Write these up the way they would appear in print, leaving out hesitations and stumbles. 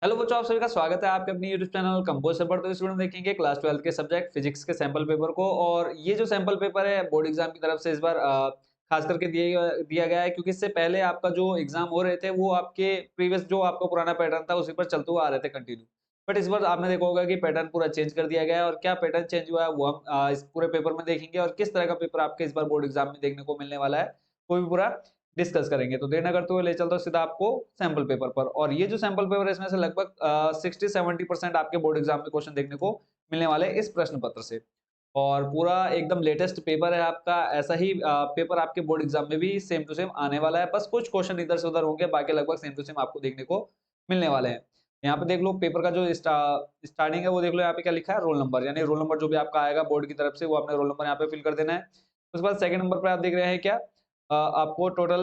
Hello बच्चों, आप सभी का स्वागत है आपके अपनी यूट्यूब चैनल कंपोज से। तो इस वीडियो में देखेंगे क्लास 12 के सब्जेक्ट फिजिक्स के सैंपल पेपर को। और ये जो सैंपल पेपर है बोर्ड एग्जाम की तरफ से इस बार खास करके दिया गया है, क्योंकि इससे पहले आपका जो एग्जाम हो रहे थे वो आपके प्रीवियस जो आपका पुराना पैटर्न था उसी पर चलते हुए आ रहे थे कंटिन्यू। बट इस बार आपने देखा होगा कि पैटर्न पूरा चेंज कर दिया गया है, और क्या पैटर्न चेंज हुआ है वो हम इस पूरे पेपर में देखेंगे, और किस तरह का पेपर आपके इस बार बोर्ड एग्जाम में देखने को मिलने वाला है वो भी पूरा डिस्कस करेंगे। तो देर ना करते हुए ले चलता हूँ सीधा आपको सैंपल पेपर पर। और ये जो सैंपल पेपर है इसमें से लगभग 60-70% आपके बोर्ड एग्जाम में क्वेश्चन देखने को मिलने वाले हैं इस प्रश्न पत्र से। और पूरा एकदम लेटेस्ट पेपर है आपका। ऐसा ही पेपर आपके बोर्ड एग्जाम में भी सेम टू सेम आने वाला है, बस कुछ क्वेश्चन इधर से उधर होंगे, बाकी लगभग सेम टू सेम आपको देखने को मिलने वाले हैं। यहाँ पे देख लो पेपर का जो स्टार्टिंग है वो देख लो, यहाँ पे क्या लिखा है, रोल नंबर। यानी रोल नंबर जो भी आपका आएगा बोर्ड की तरफ से वो आपने रोल नंबर यहाँ पे फिल कर देना है। उसके बाद सेकंड नंबर पर आप देख रहे हैं क्या, आपको टोटल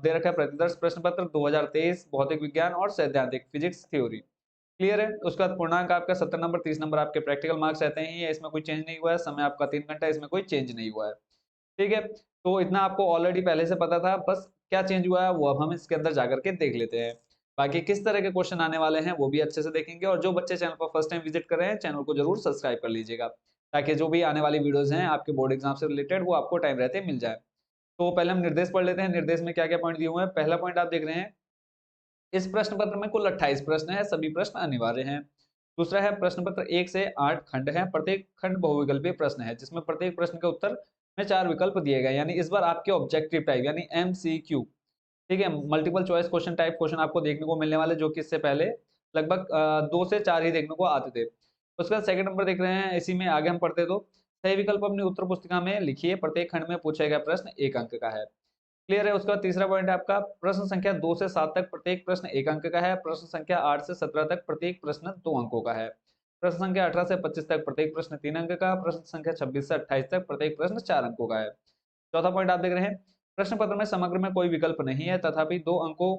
दे रखा है प्रतिदर्श प्रश्न पत्र 2023 भौतिक विज्ञान और सैद्धांतिक फिजिक्स थ्योरी। क्लियर है। उसके बाद पूर्णांक आपका 70 नंबर, 30 नंबर आपके प्रैक्टिकल मार्क्स रहते ही हैं, इसमें कोई चेंज नहीं हुआ है। समय आपका 3 घंटा, इसमें कोई चेंज नहीं हुआ है। ठीक है। तो इतना आपको ऑलरेडी पहले से पता था, बस क्या चेंज हुआ है वो अब हम इसके अंदर जाकर के देख लेते हैं। बाकी किस तरह के क्वेश्चन आने वाले हैं वो भी अच्छे से देखेंगे। और जो बच्चे चैनल पर फर्स्ट टाइम विजिट कर रहे हैं चैनल को जरूर सब्सक्राइब कर लीजिएगा, ताकि जो भी आने वाली वीडियोस हैं आपके बोर्ड एग्जाम से रिलेटेड वो आपको टाइम रहते मिल जाए। तो पहले हम निर्देश पढ़ लेते हैं। निर्देश में क्या-क्या पॉइंट दिए हुए हैं। पहला पॉइंट आप देख रहे हैं, इस प्रश्न पत्र में कुल 28 प्रश्न हैं, सभी प्रश्न अनिवार्य हैं। दूसरा है, प्रश्न पत्र 1 से 8 खंड हैं, प्रत्येक खंड बहुविकल्पीय प्रश्न है, जिसमें प्रत्येक प्रश्न के उत्तर में 4 विकल्प दिए गए हैं। यानी इस बार आपके ऑब्जेक्टिव टाइप यानी एमसीक्यू, ठीक है, multiple choice question type question आपको देखने को मिलने वाले, जो कि इससे पहले लगभग 2 से 4 ही देखने को आते थे। उसके बाद सेकंड नंबर देख रहे हैं, इसी में आगे हम पढ़ते तो सही विकल्प अपनी उत्तर पुस्तिका में लिखिए, प्रत्येक खंड में पूछा गया प्रश्न 1 अंक का है। क्लियर है। उसके बाद तीसरा पॉइंट है आपका, प्रश्न संख्या 2 से 7 तक प्रत्येक प्रश्न 1 अंक का है। प्रश्न संख्या 8 से 17 तक प्रत्येक प्रश्न 2 अंकों का है। प्रश्न संख्या 18 से 25 तक प्रत्येक प्रश्न 3 अंक का। प्रश्न संख्या 26 से 28 तक प्रत्येक प्रश्न 4 अंकों का है। चौथा पॉइंट आप देख रहे हैं, प्रश्न पत्र में समग्र में कोई विकल्प नहीं है, तथापि 2 अंकों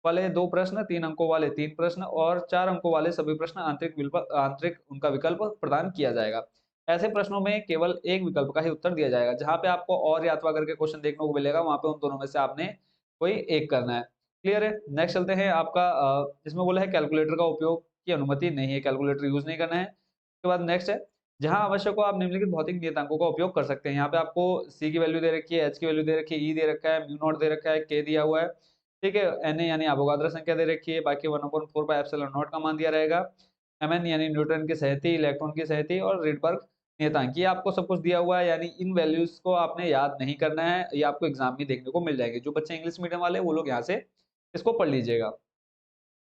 वाले 2 प्रश्न, 3 अंकों वाले 3 प्रश्न और 4 अंकों वाले सभी प्रश्न आंतरिक उनका विकल्प प्रदान किया जाएगा। ऐसे प्रश्नों में केवल एक विकल्प का ही उत्तर दिया जाएगा। जहां पे आपको और या अथवा करके क्वेश्चन देखने को मिलेगा, वहां पे उन दोनों में से आपने कोई एक करना है। क्लियर है। नेक्स्ट चलते हैं आपका, इसमें बोला है कैलकुलेटर का उपयोग की अनुमति नहीं है, कैलकुलेटर यूज नहीं करना है। उसके बाद नेक्स्ट है, जहां आवश्यक हो आप निम्नलिखित भौतिक नियतांकों का उपयोग कर सकते हैं। यहाँ पे आपको सी की वैल्यू दे रखी है, एच की वैल्यू दे रखी है, ई दे रखा है, म्यू नॉट दे रखा है, के दिया हुआ है। ठीक है। एन ए यानी अवोगाद्रो संख्या दे रखी है, बाकी 1/4 पाई एप्सिलॉन नॉट का मान दिया रहेगा। एम एन यानी न्यूटन की सहती, इलेक्ट्रॉन की सहती और रिडबर्ग नियतांक, ये आपको सब कुछ दिया हुआ है। यानी इन वैल्यूज को आपने याद नहीं करना है, ये आपको एग्जाम में देखने को मिल जाएंगे। जो बच्चे इंग्लिश मीडियम वाले वो लोग यहाँ से इसको पढ़ लीजिएगा।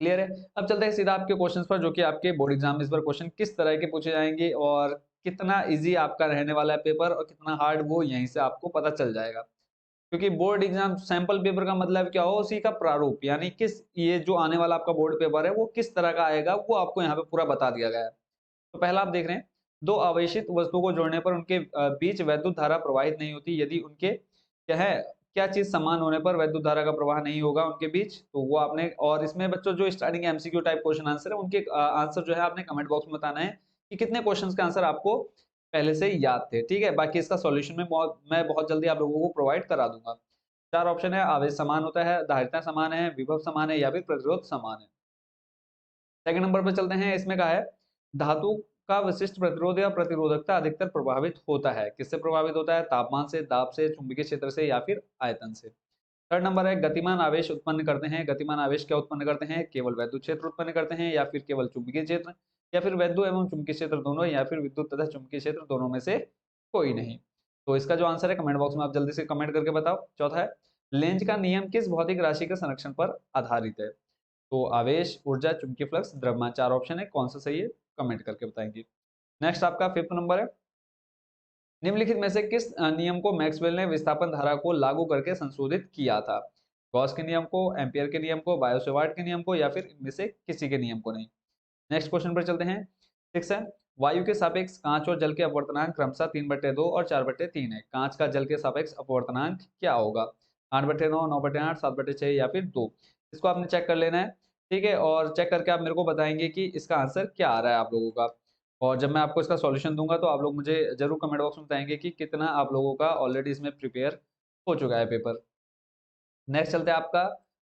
क्लियर है। अब चलते हैं सीधा आपके क्वेश्चंस पर, जो कि आपके बोर्ड एग्जाम में इस बार क्वेश्चन किस तरह के पूछे जाएंगे और कितना इजी आपका रहने वाला है पेपर और कितना हार्ड, वो यहीं से आपको पता चल जाएगा। क्योंकि बोर्ड एग्जाम सैंपल पेपर का मतलब क्या हो, उसी का प्रारूप, यानी किस ये जो आने वाला आपका बोर्ड पेपर है वो किस तरह का आएगा वो आपको यहाँ पे पूरा बता दिया गया है। तो पहला आप देख रहे हैं, दो आवेशित वस्तुओं को जोड़ने पर उनके बीच वैद्युत धारा प्रवाहित नहीं होती, यदि उनके क्या है, क्या चीज समान होने पर वैद्युत धारा का प्रवाह नहीं होगा उनके बीच, तो वो आपने। और इसमें बच्चों जो starting MCQ type question answer है, उनके आंसर जो है आपने कमेंट बॉक्स में बताना है कि कितने क्वेश्चंस के आंसर आपको पहले से ही याद थे। ठीक है। बाकी इसका सॉल्यूशन में मैं बहुत जल्दी आप लोगों को प्रोवाइड करा दूंगा। चार ऑप्शन है, आवेश समान होता है, धारिता समान है, विभव समान है या फिर प्रतिरोध समान है। सेकंड नंबर पर चलते हैं, इसमें कहा है धातु का विशिष्ट प्रतिरोध या प्रतिरोधकता अधिकतर प्रभावित होता है। किससे प्रभावित होता है, तापमान से, दाब से, चुंबकीय क्षेत्र से या फिर आयतन से। थर्ड नंबर है, गतिमान आवेश उत्पन्न करते हैं। गतिमान आवेश क्या उत्पन्न करते हैं, केवल वैद्युत क्षेत्र उत्पन्न करते हैं या फिर केवल चुंबकीय क्षेत्र या फिर वैद्युत एवं चुंबकीय क्षेत्र दोनों या फिर विद्युत तथा चुंबकीय क्षेत्र दोनों में से कोई नहीं। तो इसका जो आंसर है कमेंट बॉक्स में आप जल्दी से कमेंट करके बताओ। चौथा है, लेंज का नियम किस भौतिक राशि के संरक्षण पर आधारित है। तो आवेश, ऊर्जा, चुंबकीय फ्लक्स, द्रव्यमान, चार ऑप्शन है, कौन सा सही है कमेंट करके बताएंगे। नेक्स्ट आपका फिफ्थ नंबर है, निम्नलिखित में से किस नियम को मैक्सवेल ने विस्थापन धारा को लागू करके संशोधित किया था। गॉस के नियम को, एम्पियर के नियम को, बायो-सेवार्ट के नियम को या फिर इनमें से किसी के नियम को नहीं। नेक्स्ट क्वेश्चन पर चलते हैं। सिक्स है, वायु के सापेक्ष कांच और जल के अपवर्तनांक क्रमशः 3/2 और 4/3 है। कांच का जल के सापेक्ष अपवर्तनांक क्या होगा, 8/9, 9/8, 7/6 या फिर 2। इसको आपने चेक कर लेना है। ठीक है। और चेक करके आप मेरे को बताएंगे कि इसका आंसर क्या आ रहा है आप लोगों का। और जब मैं आपको इसका सॉल्यूशन दूंगा तो आप लोग मुझे जरूर कमेंट बॉक्स में बताएंगे कि कितना आप लोगों का ऑलरेडी इसमें प्रिपेयर हो चुका है पेपर। नेक्स्ट चलते हैं आपका,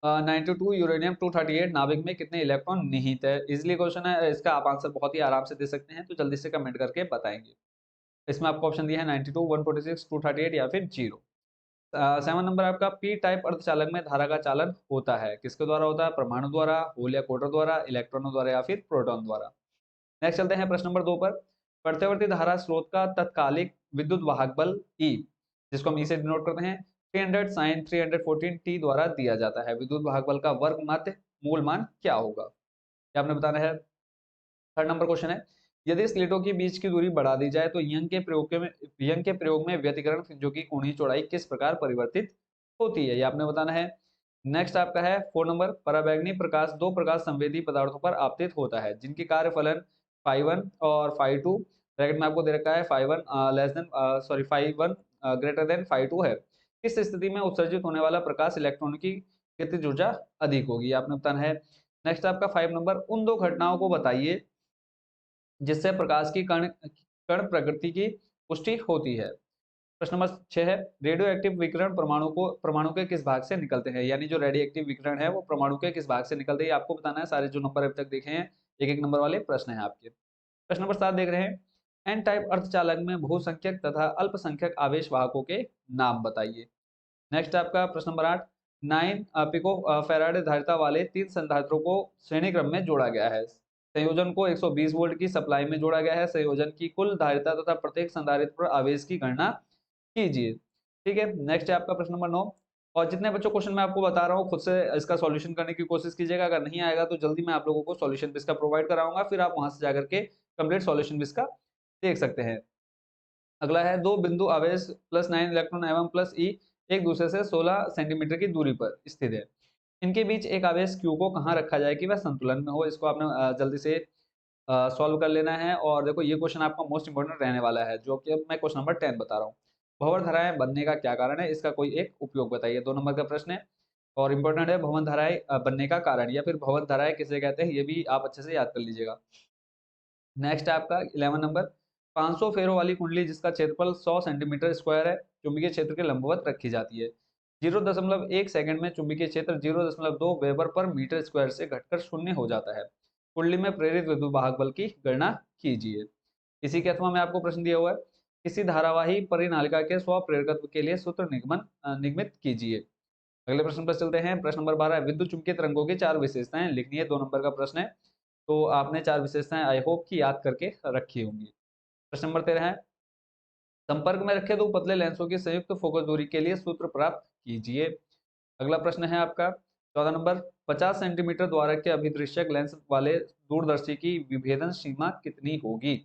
92 यूरेनियम 238 नाभिक में कितने इलेक्ट्रॉन निहित है? इजिली क्वेश्चन है, इसका आप आंसर बहुत ही आराम से दे सकते हैं, तो जल्दी से कमेंट करके बताएंगे। इसमें आपको ऑप्शन दिया है 92, 146, 238 या फिर 0। 7 नंबर आपका पी टाइप अर्धचालक में धारा का चालन होता है, किसके द्वारा होता है? परमाणु द्वारा, होल या कोटर द्वारा, इलेक्ट्रॉनों द्वारा या फिर प्रोटॉन द्वारा। नेक्स्ट चलते हैं प्रश्न नंबर 2 पर। प्रत्यवर्ती धारा स्रोत का तत्कालिक विद्युत वाहक बल E, जिसको हम E से डिनोट करते हैं, 300 sin 314 t द्वारा दिया जाता है। विद्युत वाहक बल का वर्ग मध्य मूल मान क्या होगा, ये आपने बताना है। थर्ड नंबर क्वेश्चन है, यदि स्लेटों के बीच की दूरी बढ़ा दी जाए तो यंग के प्रयोग में व्यतिकरण जो कि कोणीय चौड़ाई किस प्रकार परिवर्तित होती है, ये आपने बताना है। नेक्स्ट आपका है 4 नंबर, पराबैंगनी प्रकाश दो प्रकाश संवेदी पदार्थों पर आपतित होता है जिनकी कार्य फलन φ1 और φ2, ब्रैकेट में आपको दे रखा है φ1 less than sorry φ1 greater than φ2 है। इस स्थिति में उत्सर्जित होने वाला प्रकाश इलेक्ट्रॉन की गतिज ऊर्जा अधिक होगी, आपने बताना है। नेक्स्ट आपका 5 नंबर, उन दो घटनाओं को बताइए जिससे प्रकाश की कण कण प्रकृति की पुष्टि होती है। प्रश्न नंबर 6 है, रेडियो एक्टिव विकिरण परमाणु के किस भाग से निकलते हैं, यानी जो रेडियो एक्टिव विकिरण है वो परमाणु के किस भाग से निकलते हैं, आपको बताना है। सारे जो नंबर अभी तक देखे हैं एक एक नंबर वाले प्रश्न है आपके। प्रश्न नंबर 7 देख रहे हैं, एन टाइप अर्धचालक में बहुसंख्यक तथा अल्पसंख्यक आवेश वाहकों के नाम बताइए। नेक्स्ट आपका प्रश्न नंबर 8, 9 पिको फैराडे धारिता वाले 3 संधारित्रों को श्रेणी क्रम में जोड़ा गया है। संयोजन को 120 वोल्ट की सप्लाई में जोड़ा गया है। संयोजन की कुल धारिता तथा प्रत्येक संधारित्र पर आवेश की गणना कीजिए। ठीक है। नेक्स्ट है आपका प्रश्न नंबर 9, और जितने बच्चों क्वेश्चन मैं आपको बता रहा हूँ खुद से इसका सॉल्यूशन करने की कोशिश कीजिएगा। अगर नहीं आएगा तो जल्दी मैं आप लोगों को सॉल्यूशन भी इसका प्रोवाइड कराऊंगा, फिर आप वहां से जाकर के कंप्लीट सॉल्यूशन भी इसका देख सकते हैं। अगला है, दो बिंदु आवेश +9 इलेक्ट्रॉन एवं +E एक दूसरे से 16 सेंटीमीटर की दूरी पर स्थित है। इनके बीच एक आवेश Q को कहाँ रखा जाए कि वह संतुलन में हो। इसको आपने जल्दी से सॉल्व कर लेना है। और देखो ये क्वेश्चन आपका मोस्ट इंपोर्टेंट रहने वाला है, जो कि अब मैं क्वेश्चन नंबर 10 बता रहा हूँ। भंवर धाराएं बनने का क्या कारण है, इसका कोई एक उपयोग बताइए। 2 नंबर का प्रश्न है और इंपॉर्टेंट है, भवन धाराएं बनने का कारण या फिर भवन धाराएं किसे कहते हैं, ये भी आप अच्छे से याद कर लीजिएगा। नेक्स्ट आपका 11 नंबर, 500 फेरों वाली कुंडली जिसका क्षेत्रफल 100 सेंटीमीटर स्क्वायर है चुंबकीय क्षेत्र के लंबवत रखी जाती है। 0.1 सेकंड में चुंबकीय क्षेत्र 0.2 वेबर पर मीटर स्क्वायर से घटकर शून्य हो जाता है। कुंडली में प्रेरित विद्युत वाहक बल की गणना कीजिए। इसी के अथवा में आपको प्रश्न दिया हुआ है, किसी धारावाही परिनालिका के स्वप्रेरकत्व के लिए सूत्र निगमित कीजिए। अगले प्रश्न पर चलते हैं। प्रश्न नंबर 12, विद्युत चुंबकीय तरंगों की 4 विशेषताएं लिखनी है। 2 नंबर का प्रश्न है, तो आपने 4 विशेषताएं आई होप कि याद करके रखी होंगी। प्रश्न नंबर 13 है, संपर्क में रखे दो पतले लेंसों की संयुक्त फोकस दूरी के लिए सूत्र प्राप्त कीजिए। अगला प्रश्न है आपका 14 नंबर, 50 सेंटीमीटर द्वारक के अभिदृश्यक लेंस वाले दूरदर्शी की विभेदन सीमा कितनी होगी।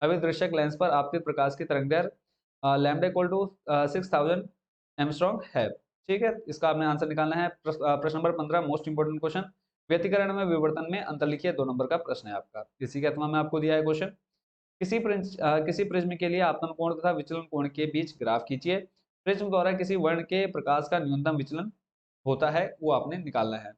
अभिदृश्यक लेंस पर आपतित प्रकाश की तरंगदैर्घ्य लैम्डा इक्वल टू 6000 एंगस्ट्रॉम है। ठीक है, इसका आपने आंसर निकालना है। प्रश्न नंबर 15 मोस्ट इंपोर्टेंट क्वेश्चन, व्यतिकरण में विवर्तन में अंतर लिखिए। 2 नंबर का प्रश्न है आपका। इसी के अथवा में आपको दिया है क्वेश्चन, किसी प्रिज्म के लिए आपतन कोण तथा विचलन कोण के बीच ग्राफ खींचिए। प्रिज्म द्वारा किसी वर्ण के प्रकाश का न्यूनतम विचलन होता है, वो आपने निकालना है।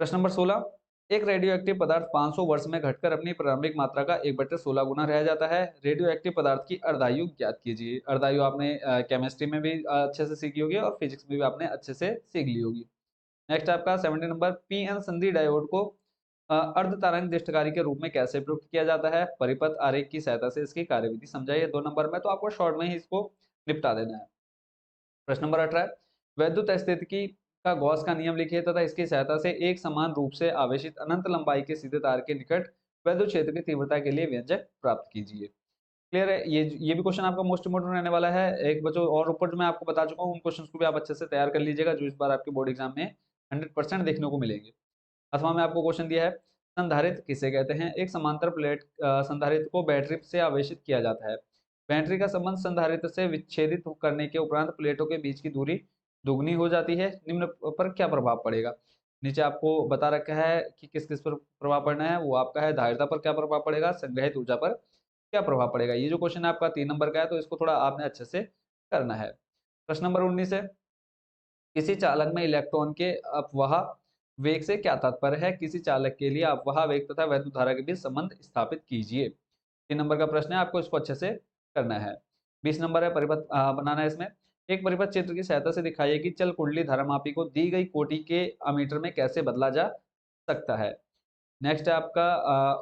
प्रश्न नंबर 16, एक रेडियो एक्टिव पदार्थ 500 वर्ष में घटकर अपनी प्रारंभिक मात्रा का 1/16 गुना रह जाता है। रेडियो एक्टिव पदार्थ की अर्धायु ज्ञात कीजिए। अर्धायु आपने केमिस्ट्री में भी अच्छे से सीखी होगी और फिजिक्स में भी आपने अच्छे से सीख ली होगी। नेक्स्ट आपका 17 नंबर, पीएन संधि डायोड को अर्ध तरंग दृष्टकारी के रूप में कैसे प्रयुक्त किया जाता है। परिपथ आरेख की सहायता से इसकी कार्यविधि समझाइए। 2 नंबर में तो आपको शॉर्ट में ही इसको निपटा देना है। प्रश्न नंबर 18, वैद्युत स्थितिकी का गॉस का नियम लिखिए तथा इसकी सहायता से एक समान रूप से आवेशित अनंत लंबाई के सीधे तार के निकट वैद्युत क्षेत्र की तीव्रता के लिए व्यंजक प्राप्त कीजिए। क्लियर है, ये भी क्वेश्चन आपका मोस्ट इंपोर्टेंट रहने वाला है। एक बच्चों और ऊपर जो मैं आपको बता चुका हूँ उन क्वेश्चंस को भी आप अच्छे से तैयार कर लीजिएगा, जो इस बार आपके बोर्ड एग्जाम में 100% देखने को मिलेंगे। अथवा में आपको क्वेश्चन दिया है, संधारित्र किसे कहते हैं। एक समांतर प्लेट संधारित्र को बैटरी से आवेशित किया जाता है। बैटरी का संबंध संधारित्र से विच्छेदित करने के उपरांत प्लेटों के बीच की दूरी दुगनी हो जाती है। निम्न पर क्या प्रभाव पड़ेगा। नीचे आपको बता रखा है कि किस किस पर प्रभाव पड़ना है, वो आपका है धारिता पर क्या प्रभाव पड़ेगा, संग्रहित ऊर्जा पर क्या प्रभाव पड़ेगा। ये जो क्वेश्चन है आपका 3 नंबर का है, तो इसको थोड़ा आपने अच्छे से करना है। प्रश्न नंबर 19 है, किसी चालक में इलेक्ट्रॉन के अपवाह वेग से क्या तात्पर्य है। किसी चालक के लिए अपवाह वेग तथा वैद्युत धारा के बीच संबंध स्थापित कीजिए। 3 नंबर का प्रश्न है, आपको इसको अच्छे से करना है। 20 नंबर है, परिपथ बनाना है इसमें। एक परिपथ चित्र की सहायता से दिखाइए कि चल कुंडली धारामापी को दी गई कोटि के अमीटर में कैसे बदला जा सकता है। नेक्स्ट है आपका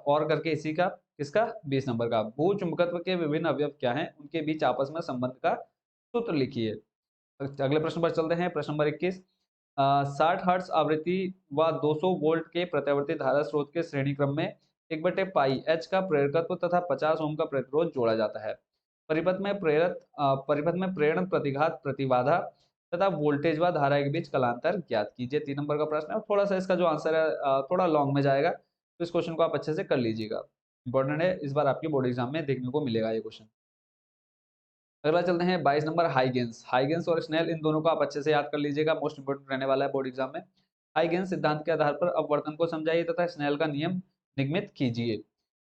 और करके इसी का किसका 20 नंबर का, भू चुंबकत्व के विभिन्न अवयव क्या हैं, उनके बीच आपस में संबंध का सूत्र लिखिए। अगले प्रश्न पर चलते हैं। प्रश्न नंबर 21, 60 हर्ट्ज आवृत्ति व 200 वोल्ट के प्रत्यावर्ती धारा स्रोत के श्रेणी क्रम में 1/पाई एच का प्रेरकत्व तथा 50 ओम का प्रतिरोध जोड़ा जाता है। परिपथ में प्रेरण प्रतिघात प्रतिबाधा तथा वोल्टेज व धारा के बीच कलांतर ज्ञात कीजिए। 3 नंबर का प्रश्न है। थोड़ा सा इसका जो आंसर है थोड़ा लॉन्ग में जाएगा, तो इस क्वेश्चन को आप अच्छे से कर लीजिएगा। इंपॉर्टेंट है, इस बार आपके बोर्ड एग्जाम में देखने को मिलेगा ये क्वेश्चन। अगला चलते हैं 22 नंबर हाइगेंस और स्नेल, इन दोनों को आप अच्छे से याद कर लीजिएगा, मोस्ट इंपोर्टेंट रहने वाला है बोर्ड एग्जाम में। हाइगेंस सिद्धांत के आधार पर अपवर्तन को समझाइए तथा स्नेल का नियम निगमित कीजिए।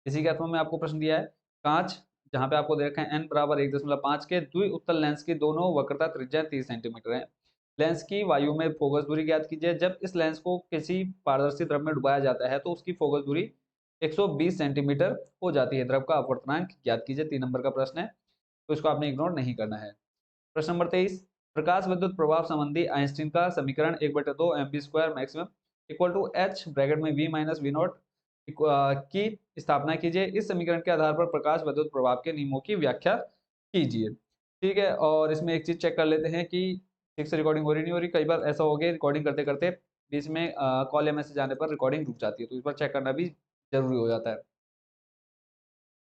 इसी के अर्थों में आपको प्रश्न दिया है, कांच जहां पे आपको दे रखा है n बराबर 1.5 के द्वि उत्तल लेंस की दोनों वक्रता त्रिज्या 30 सेंटीमीटर है। लेंस की वायु में फोकस दूरी ज्ञात कीजिए। जब इस लेंस को किसी पारदर्शी द्रव में डुबाया जाता है तो उसकी फोकस दूरी 120 सेंटीमीटर हो जाती है। द्रव का अपवर्तनांक ज्ञात कीजिए। 3 नंबर का प्रश्न है, तो इसको आपने इग्नोर नहीं करना है। प्रश्न नंबर 23, प्रकाश विद्युत प्रभाव संबंधी आइंस्टीन का समीकरण 1/2 mv² maximum equal to h bracket में v माइनस वी नॉट की स्थापना कीजिए। इस समीकरण के आधार पर प्रकाश विद्युत प्रभाव के नियमों की व्याख्या कीजिए। ठीक है, और इसमें एक चीज चेक कर लेते हैं कि ठीक से रिकॉर्डिंग हो रही नहीं हो रही। कई बार ऐसा हो गया रिकॉर्डिंग करते करते बीच में कॉल या मैसेज आने पर रिकॉर्डिंग रुक जाती है, तो इस बार चेक करना भी जरूरी हो जाता है।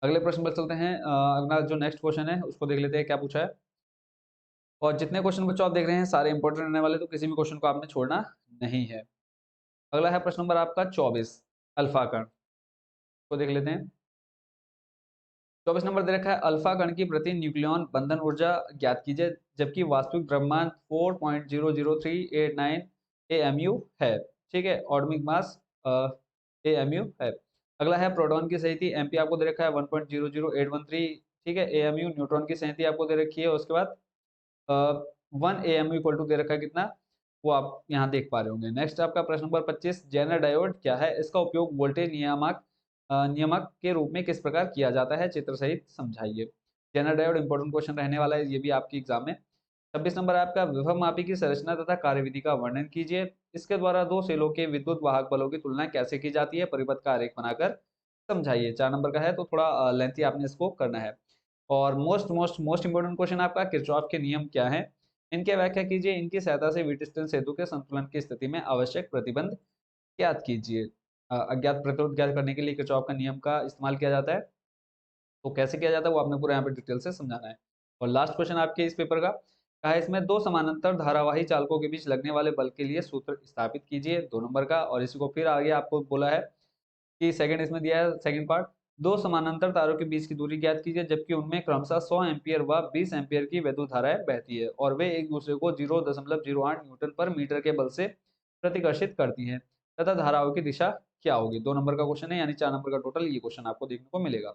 अगले प्रश्न पर चलते हैं। अगला जो नेक्स्ट क्वेश्चन है उसको देख लेते हैं क्या पूछा है। और जितने क्वेश्चन बच्चों आप देख रहे हैं सारे इंपॉर्टेंट रहने वाले, तो किसी भी क्वेश्चन को आपने छोड़ना नहीं है। अगला है प्रश्न नंबर आपका 24, अल्फा कण को देख लेते हैं। 24 नंबर दे रखा है, अल्फा कण की प्रति न्यूक्लियन बंधन ऊर्जा ज्ञात कीजिए जबकि वास्तविक द्रव्यमान 4.00389 AMU है। ठीक है, ऑटोमिक मास AMU है। अगला है प्रोटॉन की सहिति MP आपको दे रखा है 1.00813। ठीक है, AMU न्यूट्रॉन की सहिति आपको दे रखी है। उसके बाद 1 AMU इक्वल टू दे रखा है कितना, वो आप यहाँ देख पा रहे होंगे। नेक्स्ट आपका प्रश्न नंबर 25, जेनर डायोड क्या है, इसका उपयोग वोल्टेज नियामक के रूप में किस प्रकार किया जाता है, चित्र सहित समझाइए। जेनर डायोड इंपॉर्टेंट क्वेश्चन रहने वाला है ये भी आपकी एग्जाम में। 26 नंबर आपका विभव मापी की संरचना तथा कार्यविधि का वर्णन कीजिए। इसके द्वारा दो सेलों के विद्युत वाहक बलों की तुलना कैसे की जाती है, परिपथ का आरेख बनाकर समझाइए। 4 नंबर का है, तो थोड़ा लेंथी आपने इसको करना है। और मोस्ट इंपोर्टेंट क्वेश्चन आपका किरचॉफ के नियम क्या है, इनकी व्याख्या कीजिए। इनकी सहायता से व्हीटस्टोन सेतु के संतुलन की स्थिति में आवश्यक प्रतिबंध ज्ञात कीजिए। अज्ञात प्रतिरोध ज्ञात करने के लिए किरचॉफ का नियम का इस्तेमाल किया जाता है, तो कैसे किया जाता है वो आपने पूरा यहाँ पे डिटेल से समझाना है। और लास्ट क्वेश्चन आपके इस पेपर का कहा है, इसमें दो समानांतर धारावाही चालकों के बीच लगने वाले बल के लिए सूत्र स्थापित कीजिए। 2 नंबर का, और इसी को फिर आगे आपको बोला है कि सेकंड इसमें दिया है सेकंड पार्ट, दो समानांतर तारों के बीच की दूरी ज्ञात कीजिए जबकि उनमें क्रमशः 100 एम्पीयर व 20 एम्पीयर की विद्युत धाराएं बहती है और वे एक दूसरे को 0.08 न्यूटन पर मीटर के बल से प्रतिकर्षित करती हैं तथा धाराओं की दिशा क्या होगी। 2 नंबर का क्वेश्चन है, यानी 4 नंबर का टोटल ये क्वेश्चन आपको देखने को मिलेगा।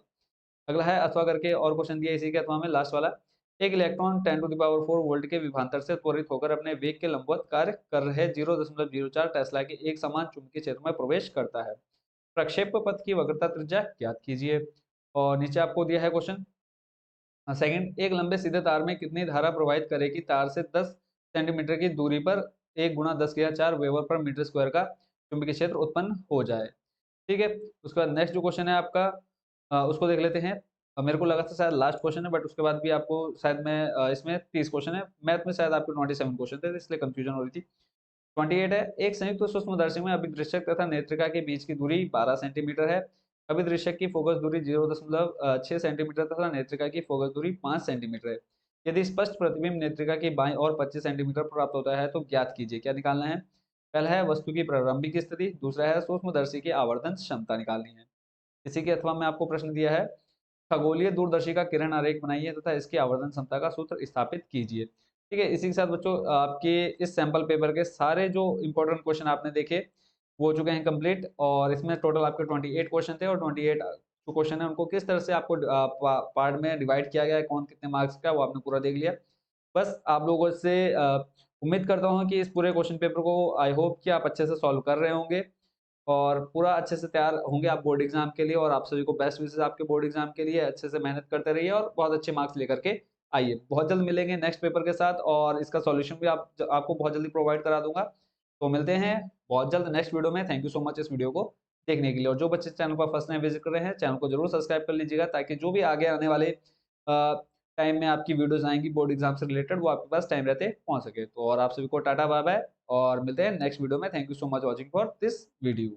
अगला है अथवा करके और क्वेश्चन दिया इसी के अथवा में लास्ट वाला, एक इलेक्ट्रॉन 10⁴ वोल्ट के विभवांतर से त्वरित होकर अपने वेग के लंबवत कार्य कर रहे 0.04 टेस्ला के एक समान चुंबकीय क्षेत्र में प्रवेश करता है। प्रक्षेप पथ की वक्रता त्रिज्या ज्ञात कीजिए। और नीचे आपको दिया है क्वेश्चन सेकंड, एक लंबे सीधे तार में कितनी धारा प्रवाहित करेगी तार से 10 सेंटीमीटर की दूरी पर 1 × 10⁴ वेबर पर मीटर स्क्वायर का चुंबकीय क्षेत्र उत्पन्न हो जाए। ठीक है, उसके बाद नेक्स्ट जो क्वेश्चन है आपका उसको देख लेते हैं। मेरे को लगा था शायद लास्ट क्वेश्चन है, बट उसके बाद भी आपको शायद मैं इसमें 30 क्वेश्चन है, मैथ में शायद आपको 27 क्वेश्चन थे, इसलिए कंफ्यूजन हो रही थी। 28 है, एक संयुक्त सूक्ष्मदर्शी में अभिदृश्यक तथा नेत्रिका के बीच की दूरी 12 सेंटीमीटर है। अभिदृश्यक की फोकस दूरी 0.6 सेंटीमीटर तथा नेत्रिका की फोकस दूरी 5 सेंटीमीटर है। यदि स्पष्ट प्रतिबिंब नेत्रिका की बाईं ओर 25 सेंटीमीटर प्राप्त होता है तो ज्ञात कीजिए। क्या निकालना है, पहला है वस्तु की प्रारंभिक स्थिति, दूसरा है सूक्ष्मदर्शी की आवर्धन क्षमता निकालनी है। इसी के अथवा में आपको प्रश्न दिया है, खगोलीय दूरदर्शी का किरण आरेख बनाइए तथा इसकी आवर्धन क्षमता का सूत्र स्थापित कीजिए। ठीक है, इसी के साथ बच्चों आपके इस सैंपल पेपर के सारे जो इंपॉर्टेंट क्वेश्चन आपने देखे वो हो चुके हैं कंप्लीट। और इसमें टोटल आपके 28 क्वेश्चन थे, और 28 जो क्वेश्चन है उनको किस तरह से आपको पार्ट में डिवाइड किया गया है, कौन कितने मार्क्स का, वो आपने पूरा देख लिया। बस आप लोगों से उम्मीद करता हूँ कि इस पूरे क्वेश्चन पेपर को आई होप कि आप अच्छे से सॉल्व कर रहे होंगे और पूरा अच्छे से तैयार होंगे आप बोर्ड एग्जाम के लिए। और आप सभी को बेस्ट विशेस आपके बोर्ड एग्जाम के लिए, अच्छे से मेहनत करते रहिए और बहुत अच्छे मार्क्स लेकर के आइए बहुत जल्द मिलेंगे नेक्स्ट पेपर के साथ और इसका सॉल्यूशन भी आपको बहुत जल्दी प्रोवाइड करा दूँगा। तो मिलते हैं बहुत जल्द नेक्स्ट वीडियो में। थैंक यू सो मच इस वीडियो को देखने के लिए और जो बच्चे चैनल पर फर्स्ट टाइम विज़िट कर रहे हैं, चैनल को ज़रूर सब्सक्राइब कर लीजिएगा ताकि जो भी आगे आने वाले टाइम में आपकी वीडियोज़ आएँगी बोर्ड एग्ज़ाम से रिलेटेड, वो आपके पास टाइम रहते पहुँच सके। तो और आप सभी को टाटा बाय-बाय और मिलते हैं नेक्स्ट वीडियो में। Thank you so much watching for this video.